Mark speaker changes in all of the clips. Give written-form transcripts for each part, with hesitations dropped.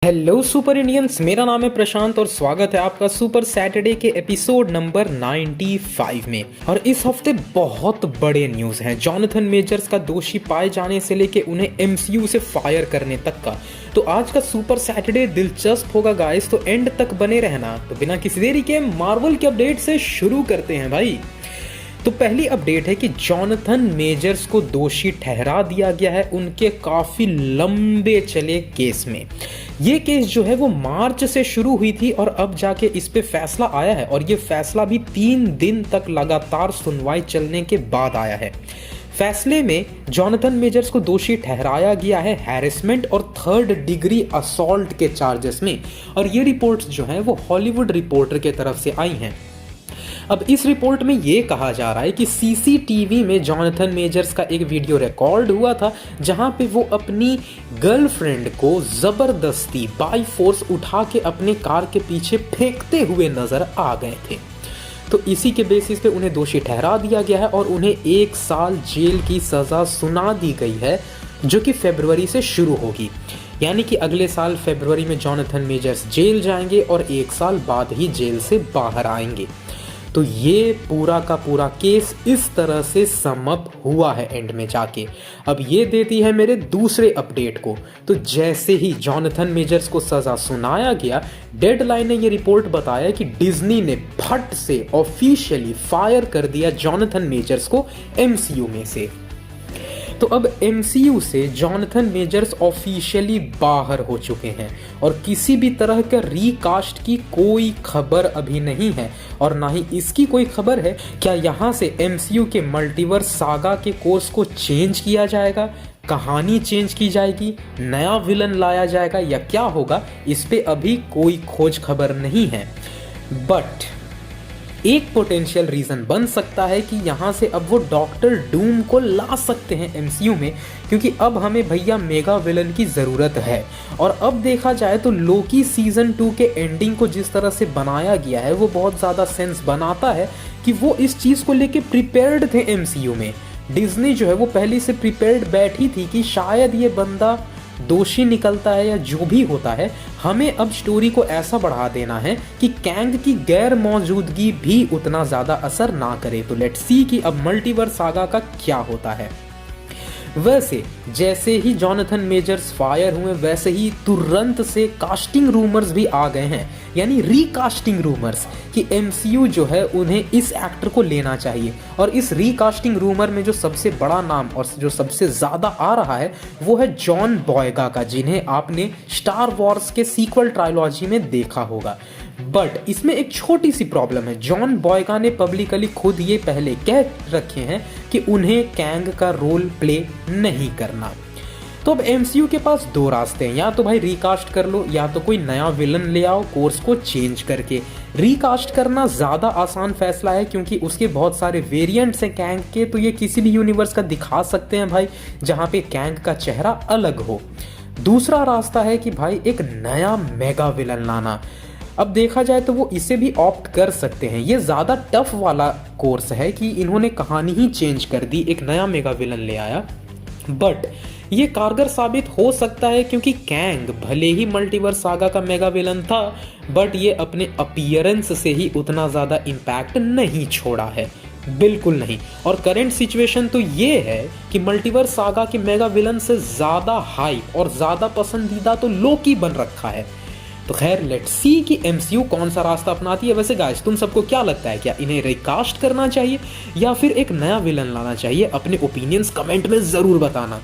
Speaker 1: Hello super Indians, मेरा नाम है प्रशांत और स्वागत है आपका सुपर सैटरडे के एपिसोड नंबर 95 में। और इस हफ्ते बहुत बड़े न्यूज़ हैं। जॉनथन मेजर्स का दोषी पाए जाने से लेके उन्हें एमसीयू से फायर करने तक का। तो आज का सुपर सैटरडे दिलचस्प होगा गाइस, तो एंड तक बने रहना। तो बिना किसी देरी के मार्वल के अपडेट से शुरू करते हैं भाई। तो पहली अपडेट है कि जॉनथन मेजर्स को दोषी ठहरा दिया गया है उनके काफ़ी लंबे चले केस में। ये केस जो है वो मार्च से शुरू हुई थी और अब जाके इस पे फैसला आया है, और ये फैसला भी 3 दिन तक लगातार सुनवाई चलने के बाद आया है। फैसले में जॉनथन मेजर्स को दोषी ठहराया गया है हैरेसमेंट और 3rd डिग्री असॉल्ट के चार्जेस में। और ये रिपोर्ट्स जो हैं वो हॉलीवुड रिपोर्टर के तरफ से आई हैं। अब इस रिपोर्ट में ये कहा जा रहा है कि सीसीटीवी में जॉनथन मेजर्स का एक वीडियो रिकॉर्ड हुआ था जहां पे वो अपनी गर्लफ्रेंड को ज़बरदस्ती बाय फोर्स उठा के अपने कार के पीछे फेंकते हुए नजर आ गए थे। तो इसी के बेसिस पे उन्हें दोषी ठहरा दिया गया है और उन्हें 1 साल जेल की सज़ा सुना दी गई है, जो कि फरवरी से शुरू होगी। यानी कि अगले साल फरवरी में जॉनथन मेजर्स जेल जाएंगे और 1 साल बाद ही जेल से बाहर आएंगे। तो ये पूरा का पूरा केस इस तरह से समअप हुआ है एंड में जाके। अब ये देती है मेरे दूसरे अपडेट को। तो जैसे ही जॉनथन मेजर्स को सज़ा सुनाया गया, डेडलाइन ने ये रिपोर्ट बताया कि डिज्नी ने फट से ऑफिशियली फायर कर दिया जॉनथन मेजर्स को एमसीयू में से। तो अब एमसीयू से जॉनथन मेजर्स ऑफिशियली बाहर हो चुके हैं और किसी भी तरह का रीकास्ट की कोई खबर अभी नहीं है, और ना ही इसकी कोई खबर है क्या यहाँ से एमसीयू के मल्टीवर्स सागा के कोर्स को चेंज किया जाएगा, कहानी चेंज की जाएगी, नया विलन लाया जाएगा या क्या होगा। इस पे अभी कोई खोज खबर नहीं है। बट एक पोटेंशियल रीज़न बन सकता है कि यहाँ से अब वो डॉक्टर डूम को ला सकते हैं एमसीयू में, क्योंकि अब हमें भैया मेगा विलन की ज़रूरत है। और अब देखा जाए तो लोकी सीज़न 2 के एंडिंग को जिस तरह से बनाया गया है वो बहुत ज़्यादा सेंस बनाता है कि वो इस चीज़ को लेके प्रिपेयर्ड थे एमसीयू में। डिज्नी जो है वो पहले से प्रिपेयर्ड बैठी थी कि शायद ये बंदा दोषी निकलता है या जो भी होता है, हमें अब स्टोरी को ऐसा बढ़ा देना है कि कैंग की गैर मौजूदगी भी उतना ज़्यादा असर ना करे। तो लेट्स सी कि अब मल्टीवर्स सागा का क्या होता है। वैसे जैसे ही जॉनथन मेजर्स फायर हुए वैसे ही तुरंत से कास्टिंग रूमर्स भी आ गए हैं, यानी रीकास्टिंग रूमर्स कि एमसीयू जो है उन्हें इस एक्टर को लेना चाहिए। और इस रीकास्टिंग रूमर में जो सबसे बड़ा नाम और जो सबसे ज़्यादा आ रहा है वो है जॉन बॉयगा का, जिन्हें आपने स्टार वॉर्स के सीक्वल ट्रायलॉजी में देखा होगा। बट इसमें एक छोटी सी प्रॉब्लम है। जॉन बॉयगा ने पब्लिकली खुद ये पहले कह रखे हैं कि उन्हें कैंग का रोल प्ले नहीं करना। तो अब एमसीयू के पास 2 रास्ते हैं, या तो भाई रिकास्ट कर लो या तो कोई नया विलन ले आओ कोर्स को चेंज करके। रिकास्ट करना ज़्यादा आसान फैसला है क्योंकि उसके बहुत सारे वेरिएंट्स हैं कैंग के, तो ये किसी भी यूनिवर्स का दिखा सकते हैं भाई जहाँ पे कैंग का चेहरा अलग हो। दूसरा रास्ता है कि भाई एक नया मेगा विलन लाना। अब देखा जाए तो वो इसे भी ऑप्ट कर सकते हैं। ये ज़्यादा टफ वाला कोर्स है कि इन्होंने कहानी ही चेंज कर दी, एक नया मेगा विलन ले आया। बट ये कारगर साबित हो सकता है क्योंकि कैंग भले ही मल्टीवर्स सागा का मेगा विलन था, बट ये अपने अपीयरेंस से ही उतना ज़्यादा इम्पैक्ट नहीं छोड़ा है, बिल्कुल नहीं। और करंट सिचुएशन तो ये है कि मल्टीवर्स सागा के मेगा विलन से ज़्यादा हाइप और ज़्यादा पसंदीदा तो लोकी बन रखा है। तो खैर लेट्स सी कि एमसीयू कौन सा रास्ता अपनाती है। वैसे गाइस तुम सबको क्या लगता है, क्या इन्हें रिकास्ट करना चाहिए या फिर एक नया विलन लाना चाहिए? अपने ओपिनियंस कमेंट में ज़रूर बताना।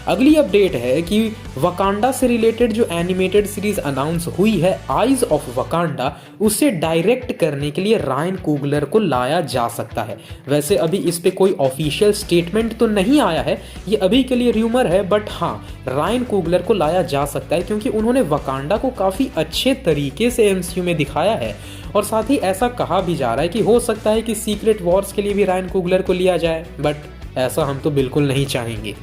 Speaker 1: अगली अपडेट है कि वकांडा से रिलेटेड जो एनिमेटेड सीरीज अनाउंस हुई है आइज ऑफ वकांडा, उसे डायरेक्ट करने के लिए रायन कुगलर को लाया जा सकता है। वैसे अभी इस पे कोई ऑफिशियल स्टेटमेंट तो नहीं आया है, ये अभी के लिए र्यूमर है, बट हाँ रायन कुगलर को लाया जा सकता है क्योंकि उन्होंने वकांडा को काफ़ी अच्छे तरीके से एमसीयू में दिखाया है। और साथ ही ऐसा कहा भी जा रहा है कि हो सकता है कि सीक्रेट वॉर्स के लिए भी रायन कुगलर को लिया जाए, बट ऐसा हम तो बिल्कुल नहीं चाहेंगे।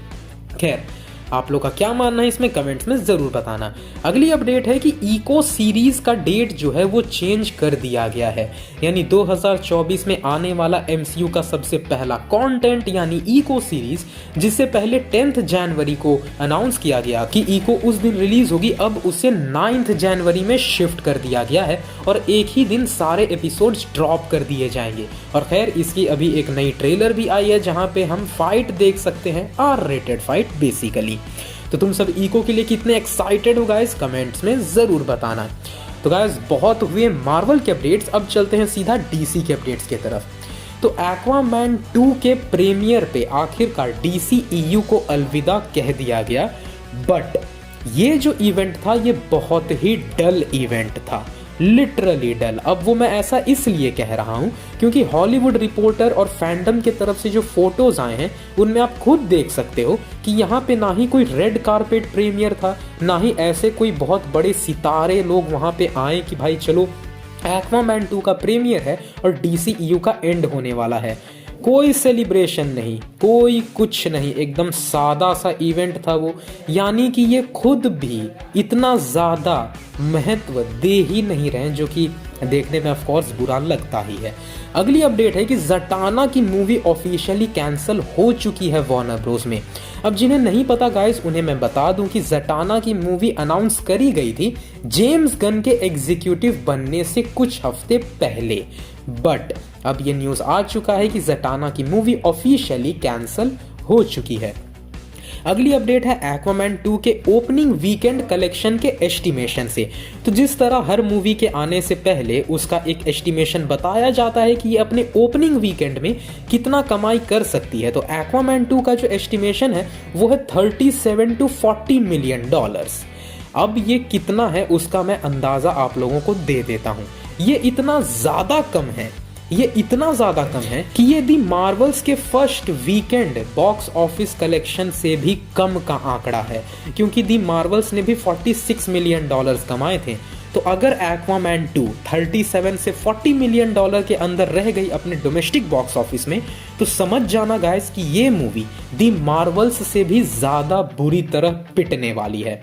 Speaker 1: खैर आप लोग का क्या मानना है इसमें कमेंट्स में ज़रूर बताना। अगली अपडेट है कि इको सीरीज़ का डेट जो है वो चेंज कर दिया गया है, यानी 2024 में आने वाला MCU का सबसे पहला कंटेंट यानी इको सीरीज़, जिससे पहले 10 जनवरी को अनाउंस किया गया कि इको उस दिन रिलीज होगी, अब उसे 9 जनवरी में शिफ्ट कर दिया गया है और एक ही दिन सारे एपिसोड्स ड्रॉप कर दिए जाएंगे। और खैर इसकी अभी एक नई ट्रेलर भी आई है जहां पे हम फाइट देख सकते हैं, R-rated फाइट बेसिकली। तो तुम सब इको के लिए कितने एक्साइटेड हो गाइस, कमेंट्स में ज़रूर बताना। तो गाइस बहुत हुए मार्वल के अपडेट्स, अब चलते हैं सीधा DC के अपडेट्स की तरफ। तो एक्वामैन 2 के प्रीमियर पे आखिरकार DCEU को अलविदा कह दिया गया, बट ये जो इवेंट था ये बहुत ही डल इवेंट था, लिटरली डल। अब वो मैं ऐसा इसलिए कह रहा हूँ क्योंकि हॉलीवुड रिपोर्टर और फैंडम की तरफ से जो फोटोज आए हैं उनमें आप खुद देख सकते हो कि यहाँ पे ना ही कोई रेड कारपेट प्रीमियर था, ना ही ऐसे कोई बहुत बड़े सितारे लोग वहाँ पे आए कि भाई चलो एक्वामैन 2 का प्रीमियर है और DCEU का एंड होने वाला है। कोई सेलिब्रेशन नहीं, कोई कुछ नहीं, एकदम सादा सा इवेंट था वो। यानी कि ये खुद भी इतना ज़्यादा महत्व दे ही नहीं रहे, जो कि देखने में ऑफ कोर्स बुरा लगता ही है। अगली अपडेट है कि ज़टाना की मूवी ऑफिशियली कैंसिल हो चुकी है वार्नर ब्रोस में। अब जिन्हें नहीं पता गाइस उन्हें मैं बता दूं कि ज़टाना की मूवी अनाउंस करी गई थी जेम्स गन के एग्जीक्यूटिव बनने से कुछ हफ्ते पहले, बट अब ये न्यूज़ आ चुका है कि ज़टाना की मूवी ऑफिशियली कैंसिल हो चुकी है। अगली अपडेट है एक्वामैन 2 के ओपनिंग वीकेंड कलेक्शन के एस्टिमेशन से। तो जिस तरह हर मूवी के आने से पहले उसका एक एस्टिमेशन बताया जाता है कि ये अपने ओपनिंग वीकेंड में कितना कमाई कर सकती है, तो एक्वामैन 2 का जो एस्टिमेशन है वो है $37 to 40 मिलियन। अब ये कितना है उसका मैं अंदाज़ा आप लोगों को दे देता हूँ। ये इतना ज़्यादा कम है, ये इतना ज़्यादा कम है कि ये दी मार्वल्स के first weekend box office collection से भी कम का आंकड़ा है, क्योंकि दी मार्वल्स ने भी $46 मिलियन कमाए थे। तो अगर एक्वामैन 2 37 से $40 मिलियन के अंदर रह गई अपने डोमेस्टिक बॉक्स ऑफिस में, तो समझ जाना गाइस कि ये मूवी दी मार्वल्स से भी ज़्यादा बुरी तरह पिटने वाली है।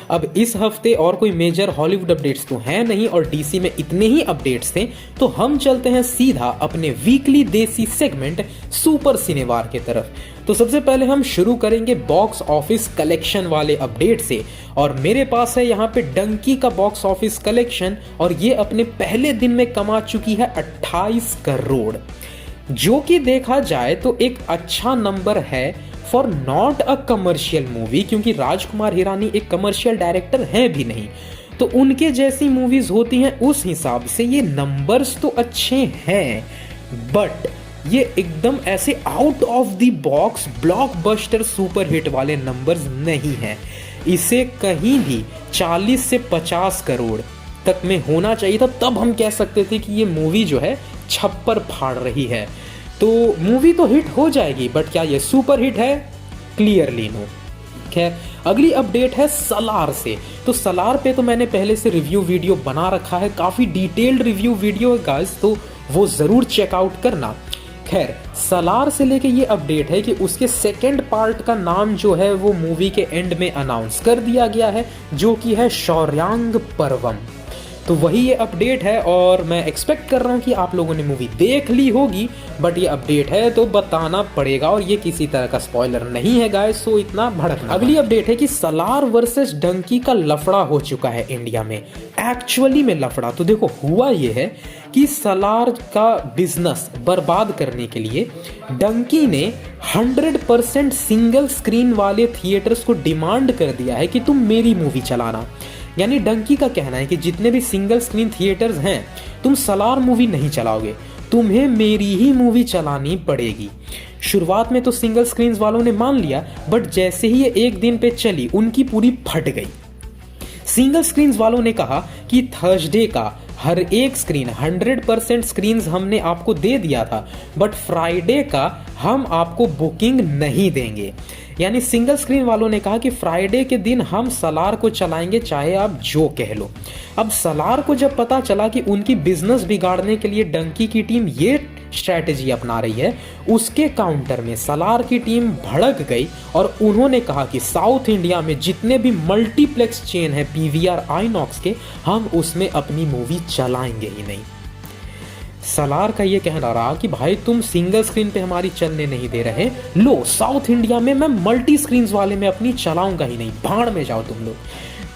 Speaker 1: अब इस हफ्ते और कोई मेजर हॉलीवुड अपडेट्स तो हैं नहीं और DC में इतने ही अपडेट्स थे, तो हम चलते हैं सीधा अपने वीकली देसी सेगमेंट सुपर सिनेवार के तरफ। तो सबसे पहले हम शुरू करेंगे बॉक्स ऑफिस कलेक्शन वाले अपडेट से, और मेरे पास है यहाँ पे डंकी का बॉक्स ऑफिस कलेक्शन, और ये अपने पहले दिन में कमा चुकी है 28 करोड़, जो कि देखा जाए तो एक अच्छा नंबर है for not a commercial movie, क्योंकि राजकुमार हिरानी एक कमर्शियल डायरेक्टर हैं भी नहीं। तो उनके जैसी मूवीज होती हैं उस हिसाब से ये नंबर्स तो अच्छे हैं, बट ये एकदम ऐसे out of the box blockbuster super hit वाले नंबर्स नहीं हैं। इसे कहीं भी 40 से 50 करोड़ तक में होना चाहिए था, तब हम कह सकते थे कि ये मूवी जो है छप्पर फाड़ रही है। तो मूवी तो हिट हो जाएगी, बट क्या ये सुपर हिट है? Clearly no. खैर अगली अपडेट है सलार से। तो सलार पे तो मैंने पहले से रिव्यू वीडियो बना रखा है, काफ़ी डिटेल्ड रिव्यू वीडियो है गाइस, तो वो ज़रूर चेकआउट करना। खैर सलार से लेके ये अपडेट है कि उसके सेकेंड पार्ट का नाम जो है वो मूवी के एंड में अनाउंस कर दिया गया है, जो कि है शौर्यांग पर्वम। तो वही ये अपडेट है, और मैं एक्सपेक्ट कर रहा हूँ कि आप लोगों ने मूवी देख ली होगी, बट ये अपडेट है तो बताना पड़ेगा, और ये किसी तरह का स्पॉइलर नहीं है गाइस, सो इतना भड़कना। अगली अपडेट है कि सलार वर्सेस डंकी का लफड़ा हो चुका है इंडिया में, एक्चुअली में लफड़ा। तो देखो हुआ ये है कि सलार का बिजनेस बर्बाद करने के लिए डंकी ने 100% सिंगल स्क्रीन वाले थिएटर्स को डिमांड कर दिया है कि तुम मेरी मूवी चलाना। यानी डंकी का कहना है कि जितने भी सिंगल स्क्रीन थिएटर्स हैं, तुम सलार मूवी नहीं चलाओगे, तुम्हें मेरी ही मूवी चलानी पड़ेगी। शुरुआत में तो सिंगल स्क्रीन्स वालों ने मान लिया, बट जैसे ही ये एक दिन पे चली उनकी पूरी फट गई। सिंगल स्क्रीन्स वालों ने कहा कि थर्सडे का हर एक स्क्रीन 100% स्क्रीन्स हमने आपको दे दिया था, बट फ्राइडे का हम आपको बुकिंग नहीं देंगे। यानी सिंगल स्क्रीन वालों ने कहा कि फ्राइडे के दिन हम सलार को चलाएंगे, चाहे आप जो कह लो। अब सलार को जब पता चला कि उनकी बिजनेस बिगाड़ने के लिए डंकी की टीम ये स्ट्रैटेजी अपना रही है, उसके काउंटर में सलार की टीम भड़क गई और उन्होंने कहा कि साउथ इंडिया में जितने भी मल्टीप्लेक्स चेन है पीवीआर आईनॉक्स के, हम उसमें अपनी मूवी चलाएंगे ही नहीं। सलार का ये कहना रहा कि भाई तुम सिंगल स्क्रीन पे हमारी चलने नहीं दे रहे, लो साउथ इंडिया में मैं मल्टी स्क्रीन वाले में अपनी चलाऊंगा ही नहीं, भाड़ में जाओ तुम लोग।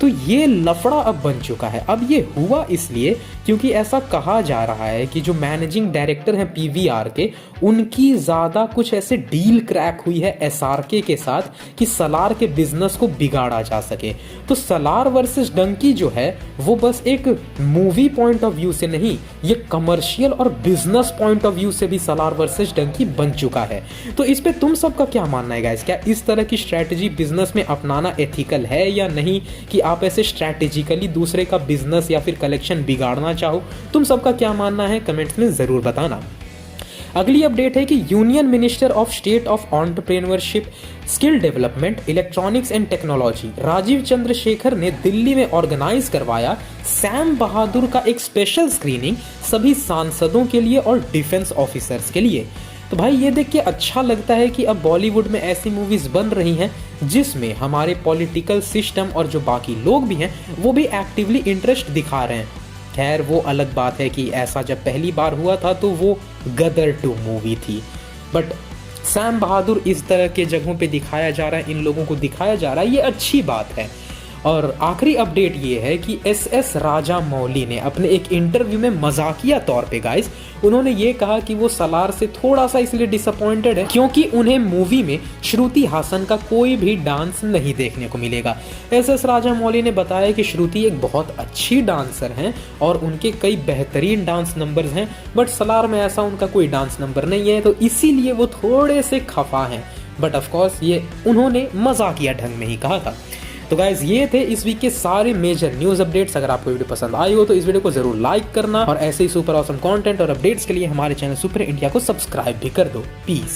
Speaker 1: तो ये लफड़ा अब बन चुका है। अब ये हुआ इसलिए क्योंकि ऐसा कहा जा रहा है कि जो मैनेजिंग डायरेक्टर हैं पीवीआर के, उनकी ज़्यादा कुछ ऐसे डील क्रैक हुई है एसआरके के साथ कि सलार के बिजनेस को बिगाड़ा जा सके। तो सलार वर्सेस डंकी जो है वो बस एक मूवी पॉइंट ऑफ व्यू से नहीं, ये कमर्शियल और बिजनेस पॉइंट ऑफ व्यू से भी सलार वर्सेस डंकी बन चुका है। तो इस पे तुम सबका क्या मानना है गाइस? क्या इस तरह की स्ट्रैटेजी बिजनेस में अपनाना एथिकल है या नहीं, कि आप ऐसे स्ट्रैटेजिकली दूसरे का बिजनेस या फिर कलेक्शन बिगाड़ना चाहो? तुम सबका क्या मानना है कमेंट्स में जरूर बताना। अगली अपडेट है कि union minister of state of entrepreneurship, skill development, electronics and technology Rajeev Chandrasekhar ने दिल्ली में ऑर्गेनाइज करवाया सैम बहादुर का एक स्पेशल स्क्रीनिंग सभी सांसदों के लिए और डिफेंस ऑफिसर्स के लिए। तो भाई ये देख के अच्छा लगता है कि अब बॉलीवुड में ऐसी मूवीज बन रही हैं जिसमें हमारे पॉलिटिकल सिस्टम और जो बाकी लोग भी हैं वो भी एक्टिवली इंटरेस्ट दिखा रहे हैं। खैर वो अलग बात है कि ऐसा जब पहली बार हुआ था तो वो गदर 2 मूवी थी, बट सैम बहादुर इस तरह के जगहों पे दिखाया जा रहा है, इन लोगों को दिखाया जा रहा है, ये अच्छी बात है। और आखिरी अपडेट ये है कि एस राजा मौली ने अपने एक इंटरव्यू में मजाकिया तौर पे गाइस उन्होंने ये कहा कि वो सलार से थोड़ा सा इसलिए डिसअपॉइंटेड है क्योंकि उन्हें मूवी में श्रुति हासन का कोई भी डांस नहीं देखने को मिलेगा। एस राजा मौली ने बताया कि श्रुति एक बहुत अच्छी डांसर हैं और उनके कई बेहतरीन डांस नंबर्स हैं, बट सलार में ऐसा उनका कोई डांस नंबर नहीं है, तो इसीलिए वो थोड़े से खफा हैं। बट ऑफकोर्स ये उन्होंने मजाकिया ढंग में ही कहा था। तो गाइज ये थे इस वीक के सारे मेजर न्यूज़ अपडेट्स। अगर आपको वीडियो पसंद आई हो तो इस वीडियो को जरूर लाइक करना और ऐसे ही सुपर ऑसम कंटेंट और अपडेट्स के लिए हमारे चैनल सुपर इंडिया को सब्सक्राइब भी कर दो। पीस।